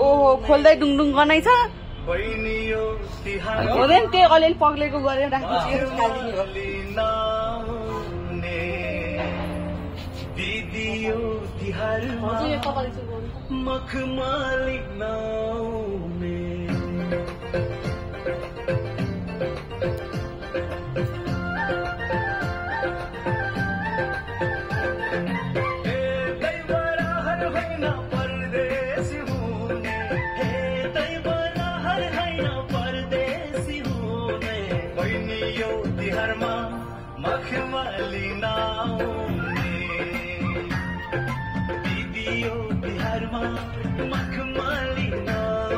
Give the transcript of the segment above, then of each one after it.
ओहो खोल्दै डुङडुङ गनाइ छ हुँदैन त्यही अलिअलि पग्लेको गरेर मखमली नाव में मखमली नाव दीदियो बिहारमा मखमली नाव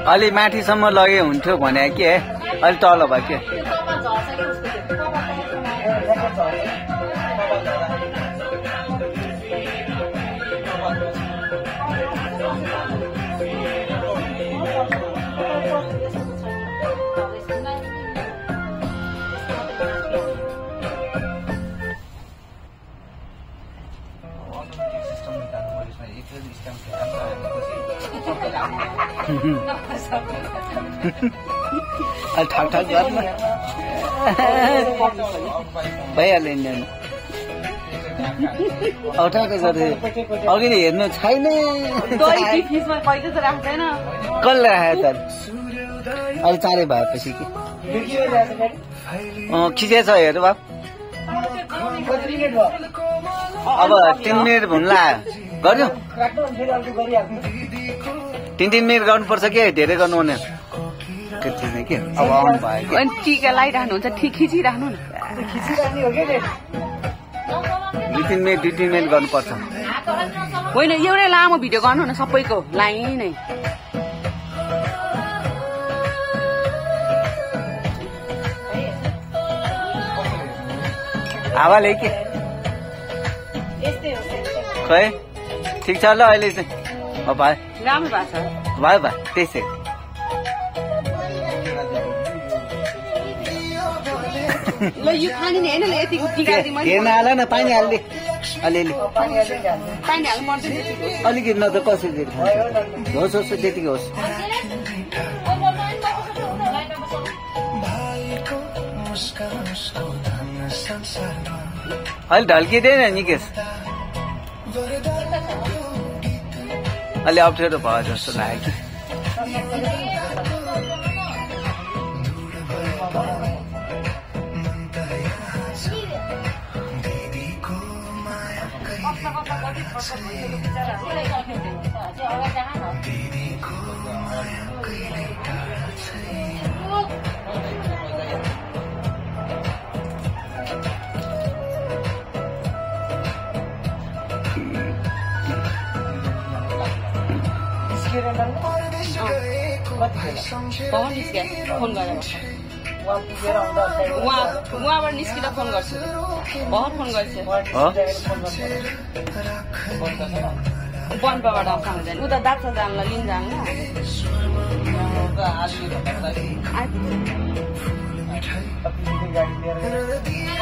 अलि माथिसम्म लगे हुन्थ्यो भने के अलि तल भयो के ठक ठक गर्न भइहाल्यो नि औठाको गरे अघि नै हेर्नु छैन कसले राखेको त अलि चाँडै भएपछि कि खिचेछ हेर बाब अब 3 मिनट हुन्ला गर्नु 3 मिनट गर्नुपर्छ के धेरै गर्नु हुने के अब आउनु भयो अनि टिका लगाइराख्नुहुन्छ ठिक खिचिराख्नु न 2-3 मिनट गर्नुपर्छ होइन एउटै लामो भिडियो गर्नु न सबैको लाइन नै हावाले के खै ठिक छ ल अहिले चाहिँ भाइ राम्रो भएको छ भयो भाइ त्यसै ल यो खाने नि हैन ल यतिको टिका दिए मैले हेर्न हाल न पानी हाल्दे अलिअलि पानी हाल्नु पर्दैन अलिकति न त कसरी होस् होस् त्यतिकै होस् अलि ढल्किँदैन निकेश अलि अप्ठ्यारो भयो जस्तो लाग्यो फोन गरेर उहाँबाट निस्किँदा फोन गर्छु भर्खर फोन गर्छु बनपाबाट आउँछ जाने उता दाक्छ जानलाई लिन जान्न आलु भन्दा आइपुग्यो गाडी लिएर